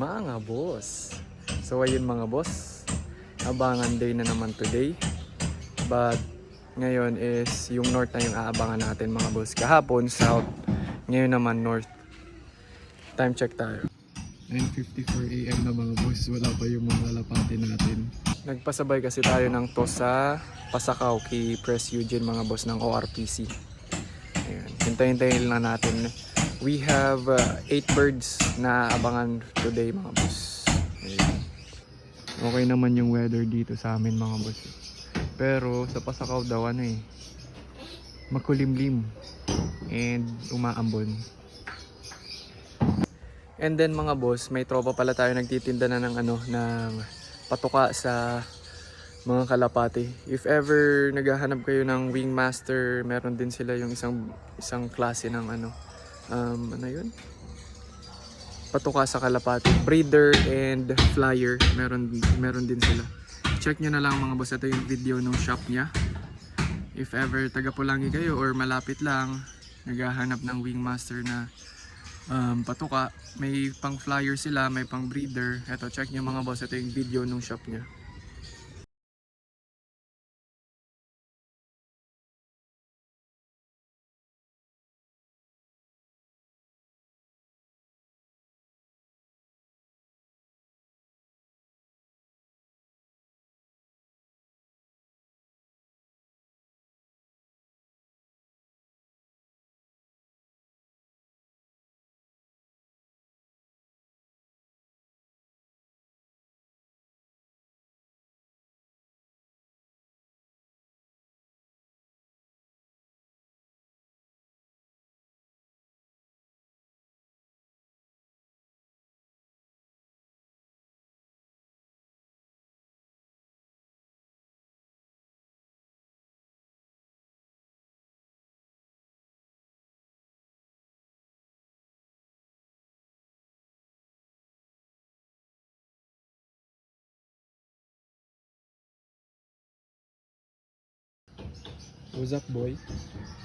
Mga boss. So ayun mga boss, abangan day na naman today. But ngayon is yung north na yung aabangan natin mga boss. Kahapon south, ngayon naman north. Time check tayo. 9:54 AM na mga boss, wala pa yung mga lalapati natin. Nagpasabay kasi tayo ng toss sa Pasakaw kay Press Eugene mga boss ng ORPC. Ayun, hintayin-hintayin lang natin. We have 8 birds na abangan today mga boss. Ayun. Okay naman yung weather dito sa amin mga boss. Pero sa Pasakaw daw makulimlim and umaambon. And then mga boss, may tropa pala tayo nagtitinda na ng ng patuka sa mga kalapati. If ever naghahanap kayo ng wingmaster, meron din sila yung isang klase ng yun? Patuka sa kalapati, breeder and flyer, meron din sila. Check nyo na lang mga boss, ito yung video ng shop niya. If ever taga Pulangi kayo or malapit lang, naghahanap ng wingmaster na patuka, may pang flyer sila, may pang breeder. Ito, check nyo mga boss, ito yung video ng shop niya. What's up boy?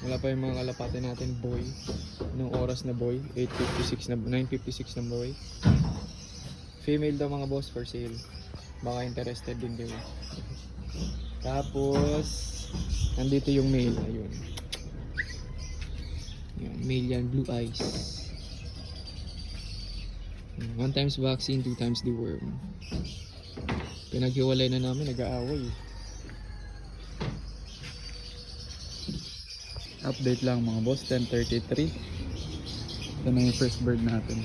Wala pa yung mga kalapate natin boy. Anong oras na boy? 8:56 na, 9:56 na boy. Female daw mga boss for sale. Baka interested din kayo. Tapos nandito yung male. Ayun. Yan, male yan, blue eyes. 1 times vaccine, 2 times deworm. Pinaghiwalay na namin, nag-aaway. Update lang mga boss, 10:33. Ito na yung first bird natin.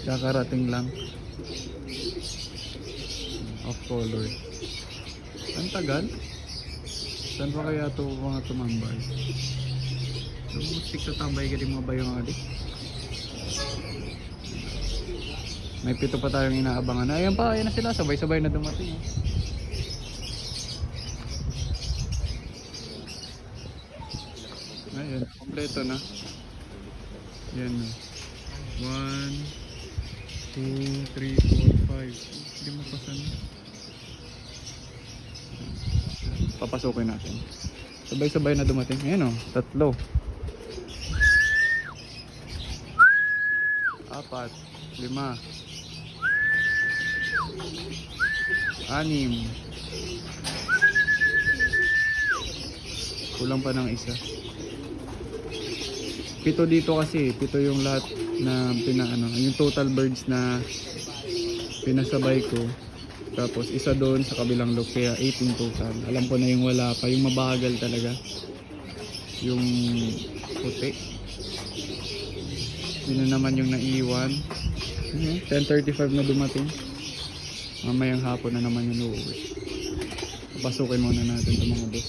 Kakarating lang. Off color. Ang tagal. Saan pa kaya ito mga tumambay? Stick sa tambay ka din mga bayong adik. May 7 pa tayong inaabangan. Ayan pa, ayan na sila. Sabay-sabay na dumating. Ayan, kompleto na. Yan na. 1, 2, 3, 4, 5. Hindi mo pasan. Papasukin natin. Sabay-sabay na dumating. Ayan o, 3. 4, 5, 6. Kulang pa ng isa. 7 dito kasi, 7 yung lahat na yung total birds na pinasabay ko. Tapos isa doon sa kabilang loop, kaya 18 total. Alam ko na yung wala pa, yung mabagal talaga. Yung puti. Yun na naman yung naiwan. 10:35 na dumating. Mamayang hapon na naman yung uuwi. Papasukin muna natin ito mga boss.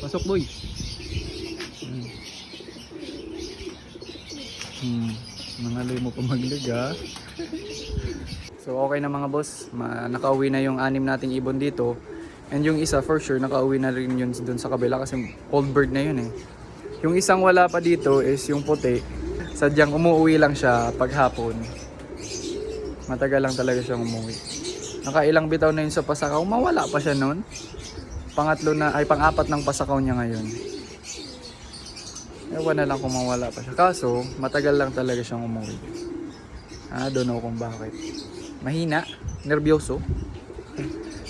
Pasok boy. Nangalay mo pa magliga. So okay na mga boss, nakauwi na yung 6 nating ibon dito. And yung isa for sure nakauwi na rin yun dun sa kabila kasi old bird na yun eh. Yung isang wala pa dito is yung puti. Sadyang umuwi lang siya paghapon. Matagal lang talaga siyang umuwi. Nakailang bitaw na yun sa Pasakaw, mawala pa siya noon. Pang-4 ng Pasakaw niya ngayon. Ewan na lang kung mawala pa siya. Kaso, matagal lang talaga siyang umuwi. I don't know kung bakit. Mahina, nervyoso.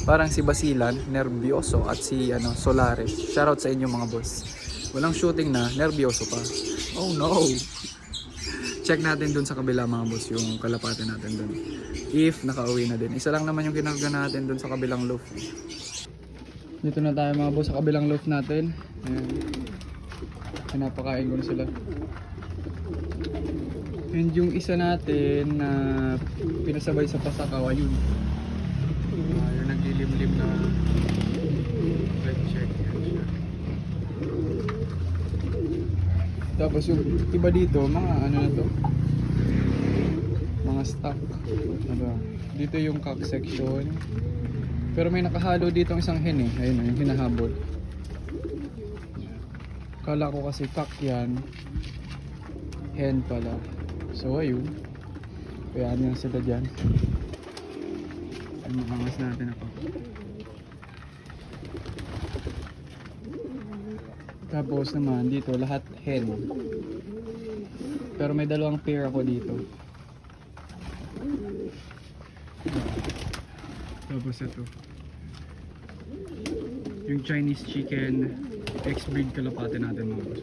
Parang si Basilan, nervyoso. At si Solares. Shoutout sa inyo mga boss. Walang shooting na, nervyoso pa. Oh no! Check natin dun sa kabila mga boss, yung kalapate natin dun. If nakauwi na din. Isa lang naman yung kinarga natin dun sa kabilang loft. Dito na tayo mga boss sa kabilang loft natin. Ayan. Pinapakain ko na sila. And yung isa natin na pinasabay sa pasakaw, ayun. Yung naglilimlim na red check. Yan siya. Tapos yung iba dito, mga ano na to, mga stock. Dito yung cock section. Pero may nakahalo dito isang hen eh. Ayun yung hinahabol. Kala ko kasi cock yan. Hen pala. So ayun. Kaya ano yan sila dyan. Ay makangas natin ako. Tapos naman dito lahat hen. Pero may dalawang pair ako dito. Tapos ito. Yung Chinese chicken X-breed kalapate natin mga boss.